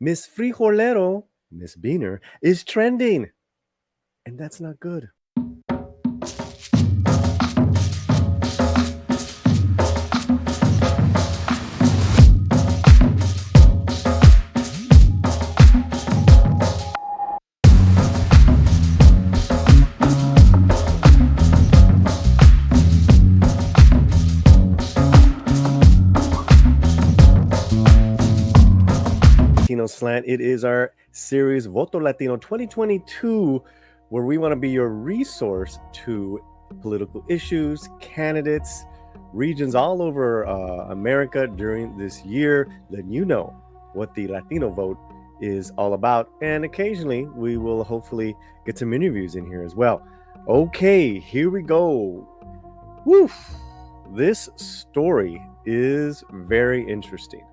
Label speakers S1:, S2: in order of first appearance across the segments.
S1: Miss Frijolero, Miss Beaner, is trending. And that's not good. Latino Slant. It is our series Voto Latino 2022, where we want to be your resource to political issues, candidates, regions all over America during this year, letting you know what the Latino vote is all about. And occasionally we will hopefully get some interviews in here as well. Okay, here we go. Woof! This story is very interesting.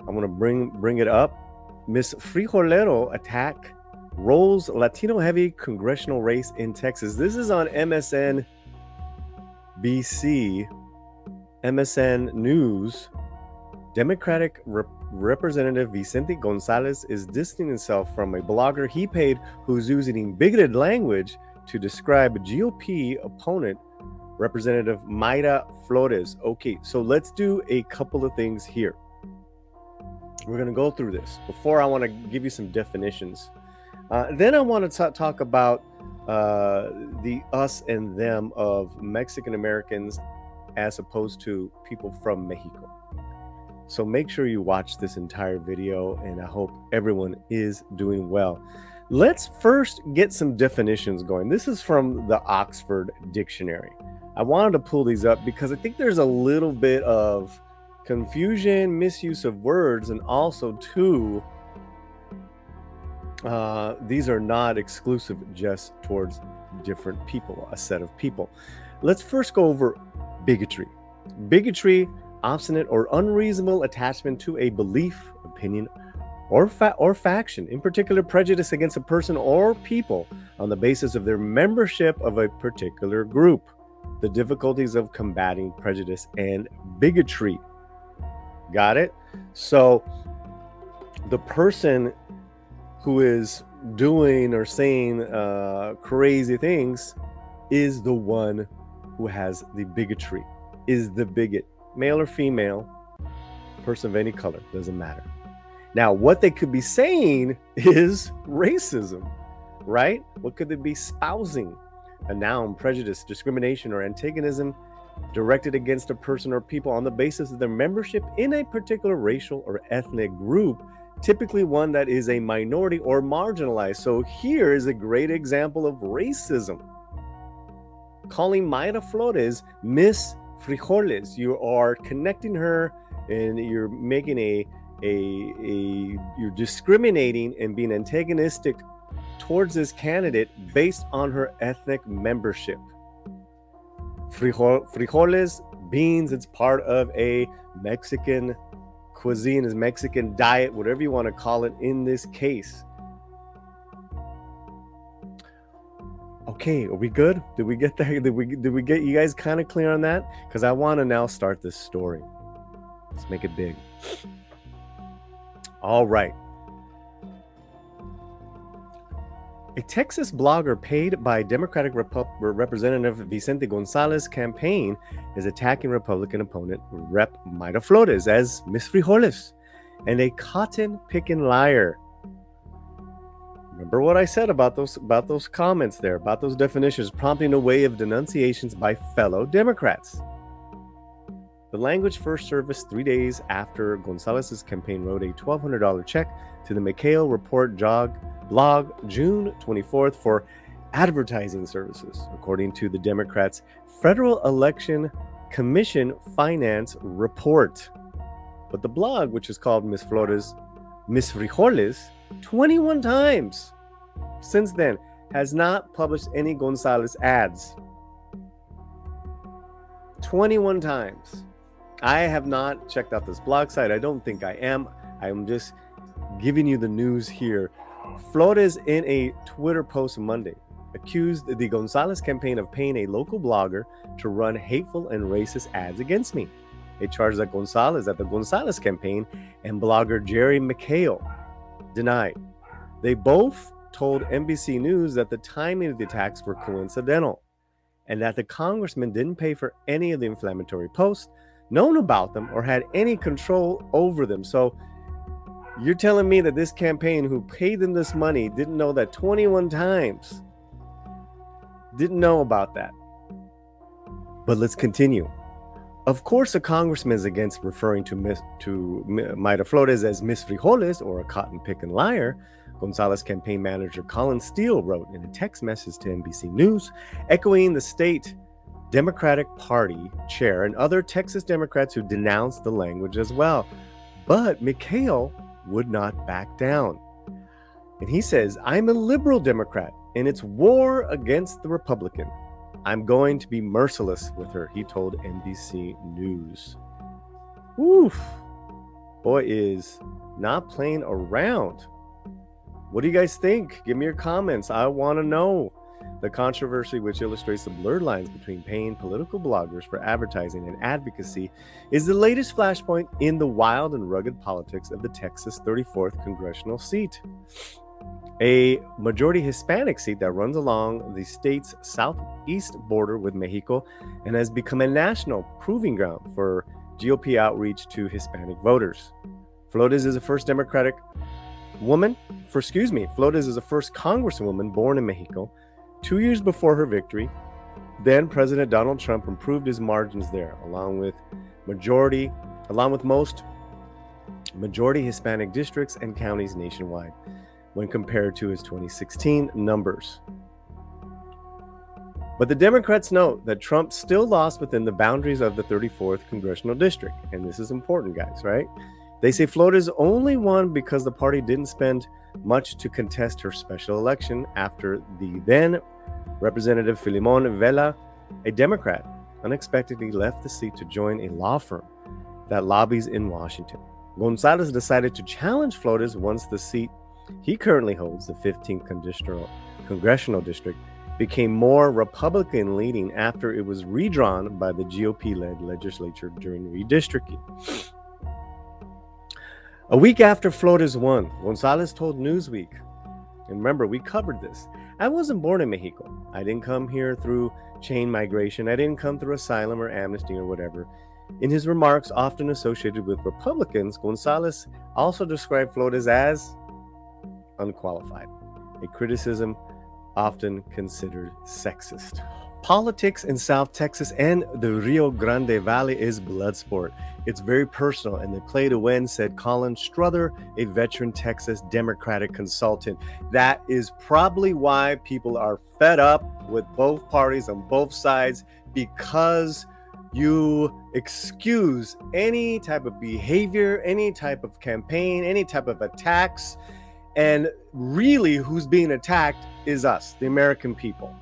S1: I'm going to bring it up. Miss Frijolero attack rolls Latino heavy congressional race in Texas. This is on MSNBC, MSN News. Democratic Representative Vicente Gonzalez is distancing himself from a blogger he paid who's using bigoted language to describe GOP opponent Representative Mayra Flores. Okay, so let's do a couple of things here. We're going to go through this. Before, I want to give you some definitions. Then I want to talk about the us and them of Mexican Americans as opposed to people from Mexico. So make sure you watch this entire video, and I hope everyone is doing well. Let's first get some definitions going. This is from the Oxford Dictionary. I wanted to pull these up because I think there's a little bit of confusion, misuse of words, and also too, these are not exclusive just towards different people, a set of people. Let's first go over bigotry. Bigotry, obstinate or unreasonable attachment to a belief, opinion, or faction, in particular prejudice against a person or people on the basis of their membership of a particular group. The difficulties of combating prejudice and bigotry. Got it? So the person who is doing or saying crazy things is the one who has the bigotry, is the bigot, male or female, person of any color, doesn't matter. Now, what they could be saying is racism, right? What could they be espousing? A noun, prejudice, discrimination, or antagonism directed against a person or people on the basis of their membership in a particular racial or ethnic group, typically one that is a minority or marginalized. So here is a great example of racism. Calling Mayra Flores Miss Frijoles. You are connecting her and you're making you're discriminating and being antagonistic towards this candidate based on her ethnic membership. Frijoles, beans, it's part of a Mexican cuisine, is Mexican diet, whatever you want to call it in this case. Okay, are we good? Did we get there? Did we get you guys kind of clear on that? Because I want to now start this story. Let's make it big. All right. A Texas blogger paid by Democratic Representative Vicente Gonzalez campaign is attacking Republican opponent Rep. Mayra Flores as Miss Frijoles and a cotton-picking liar. Remember what I said about those comments there, about those definitions, prompting a wave of denunciations by fellow Democrats. The language first surfaced 3 days after Gonzalez's campaign wrote a $1,200 check to the McHale Report blog June 24th for advertising services, according to the Democrats' Federal Election Commission Finance Report. But the blog, which is called Miss Frijoles, 21 times since then has not published any Gonzalez ads. 21 times. I have not checked out this blog site. I don't think I am. I'm just giving you the news here. Flores, in a Twitter post Monday, accused the Gonzalez campaign of paying a local blogger to run hateful and racist ads against me. It charged that the Gonzalez campaign and blogger Jerry McHale denied. They both told NBC News that the timing of the attacks were coincidental and that the congressman didn't pay for any of the inflammatory posts, known about them, or had any control over them. So you're telling me that this campaign who paid them this money didn't know that 21 times? Didn't know about that. But let's continue. Of course, a congressman is against referring to Mayra Flores as Miss Frijoles or a cotton-picking liar. Gonzalez campaign manager Colin Steele wrote in a text message to NBC News, echoing the state Democratic Party chair and other Texas Democrats who denounced the language as well. But Mikhail would not back down. And he says, I'm a liberal Democrat, and it's war against the Republican. I'm going to be merciless with her, he told NBC News. Oof. Boy is not playing around. What do you guys think? Give me your comments. I want to know. The controversy, which illustrates the blurred lines between paying political bloggers for advertising and advocacy, is the latest flashpoint in the wild and rugged politics of the Texas 34th congressional seat, a majority Hispanic seat that runs along the state's southeast border with Mexico and has become a national proving ground for GOP outreach to Hispanic voters. Flores is the first Flores is the first congresswoman born in Mexico. 2 years before her victory, then President Donald Trump improved his margins there, along with most majority Hispanic districts and counties nationwide, when compared to his 2016 numbers. But the Democrats note that Trump still lost within the boundaries of the 34th congressional district, and this is important, guys, right? They say Flores only won because the party didn't spend much to contest her special election after the then Representative Filimon Vela, a Democrat, unexpectedly left the seat to join a law firm that lobbies in Washington. Gonzalez decided to challenge Flores once the seat he currently holds, the 15th congressional district, became more Republican-leaning after it was redrawn by the GOP-led legislature during redistricting. A week after Flores won, Gonzalez told Newsweek, and remember, we covered this, I wasn't born in Mexico. I didn't come here through chain migration. I didn't come through asylum or amnesty or whatever. In his remarks, often associated with Republicans, Gonzalez also described Flores as unqualified, a criticism often considered sexist. Politics in South Texas and the Rio Grande Valley is blood sport. It's very personal, and they play to win, said Colin Struther, a veteran Texas Democratic consultant. That is probably why people are fed up with both parties on both sides, because you excuse any type of behavior, any type of campaign, any type of attacks, and really who's being attacked is us, the American people.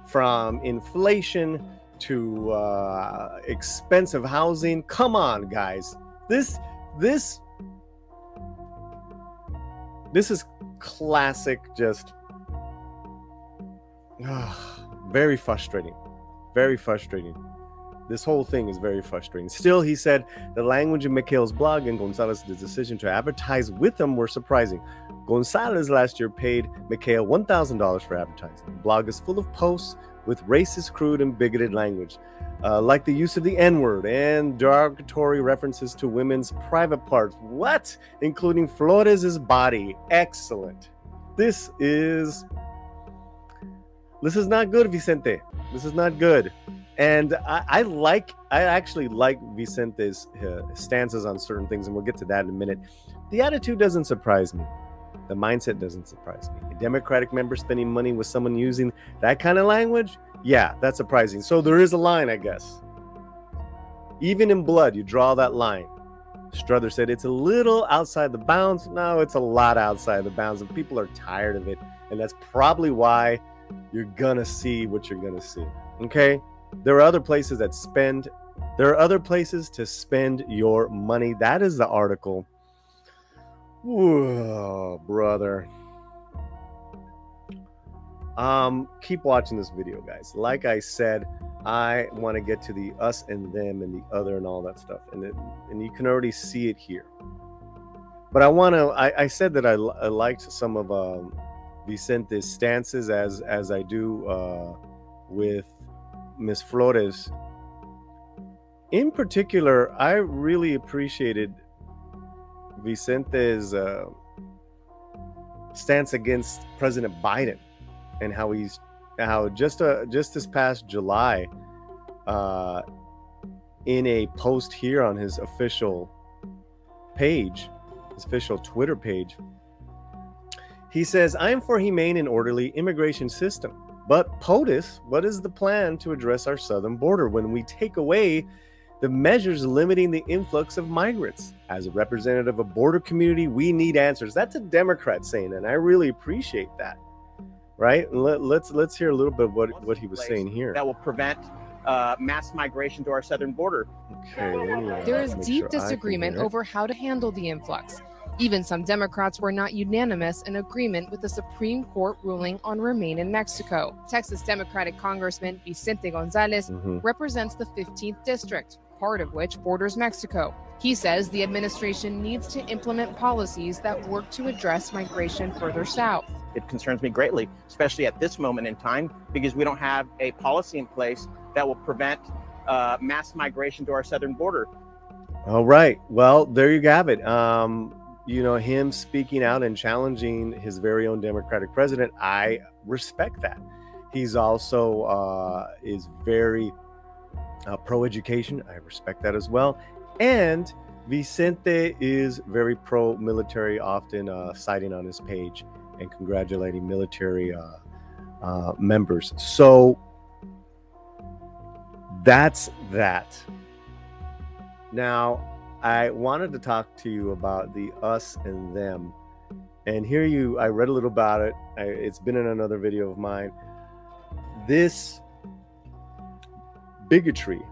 S1: From inflation to expensive housing. Come on, guys. This is classic, just very frustrating. Very frustrating. This whole thing is very frustrating. Still, he said the language in Mikhail's blog and Gonzalez's decision to advertise with them were surprising. Gonzalez last year paid Mikhail $1,000 for advertising. The blog is full of posts with racist, crude, and bigoted language, like the use of the N-word and derogatory references to women's private parts. What? Including Flores' body. Excellent. This is not good, Vicente. This is not good. And I actually like Vicente's stances on certain things, and we'll get to that in a minute. The attitude doesn't surprise me. The mindset doesn't surprise me. A Democratic member spending money with someone using that kind of language? Yeah, that's surprising. So there is a line, I guess. Even in blood, you draw that line. Struther said it's a little outside the bounds. No, it's a lot outside the bounds, and people are tired of it. And that's probably why you're going to see what you're going to see. Okay? There are other places to spend your money. That is the article. Whoa, brother. Keep watching this video, guys. Like I said, I want to get to the us and them and the other and all that stuff. And you can already see it here. But I said that I liked some of Vicente's stances as I do with Miss Flores. In particular, I really appreciated Vicente's stance against President Biden and how just this past July, in a post here on his official page, his official Twitter page, he says, "I am for humane and orderly immigration system. But POTUS, what is the plan to address our southern border when we take away the measures limiting the influx of migrants? As a representative of border community, we need answers." That's a Democrat saying, and I really appreciate that. Right? Let's hear a little bit of what he was saying here.
S2: That will prevent mass migration to our southern border.
S1: Okay.
S3: There is deep disagreement over how to handle the influx. Even some Democrats were not unanimous in agreement with the Supreme Court ruling on Remain in Mexico. Texas Democratic Congressman Vicente Gonzalez represents the 15th District, part of which borders Mexico. He says the administration needs to implement policies that work to address migration further south.
S2: It concerns me greatly, especially at this moment in time, because we don't have a policy in place that will prevent mass migration to our southern border.
S1: All right. Well, there you have it. Him speaking out and challenging his very own Democratic president, I respect that. He's also is very pro-education. I respect that as well. And Vicente is very pro-military, often citing on his page and congratulating military members. So that's that. Now, I wanted to talk to you about the us and them. And I read a little about it. It's been in another video of mine. This bigotry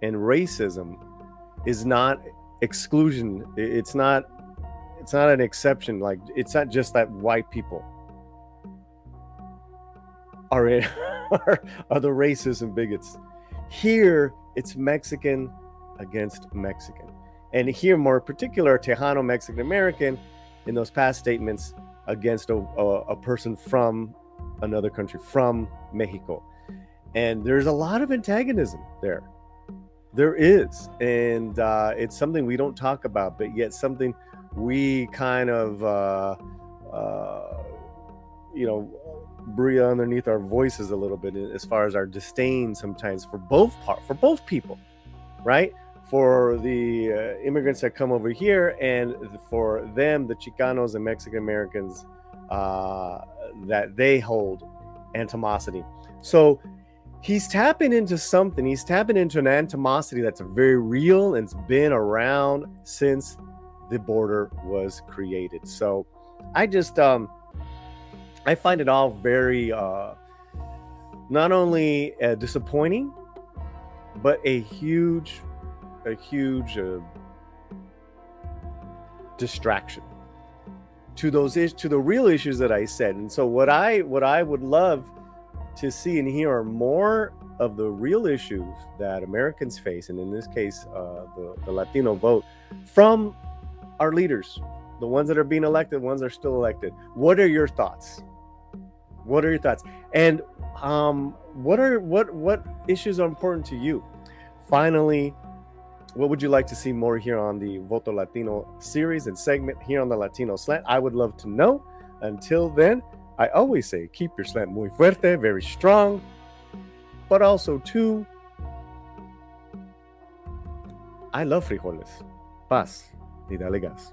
S1: and racism is not exclusion. It's not an exception. Like, it's not just that white people are the racists and bigots. Here, it's Mexican against Mexican. And here, more particular, Tejano Mexican American in those past statements against a person from another country, from Mexico. And there's a lot of antagonism there. There is. And it's something we don't talk about, but yet something we kind of, breathe underneath our voices a little bit as far as our disdain sometimes for both people, right? For the immigrants that come over here, and for them, the Chicanos and Mexican Americans, that they hold animosity. So he's tapping into something. He's tapping into an animosity that's very real and it's been around since the border was created. So I just I find it all very not only disappointing, but a huge distraction to the real issues that I said. And so what I would love to see and hear are more of the real issues that Americans face, and in this case the Latino vote, from our leaders, the ones that are being elected, the ones that are still elected. What are your thoughts? And what issues are important to you? Finally, what would you like to see more here on the Voto Latino series and segment here on the Latino Slant? I would love to know. Until then, I always say, keep your slant muy fuerte, very strong, but also too, I love frijoles. Paz y dale gas.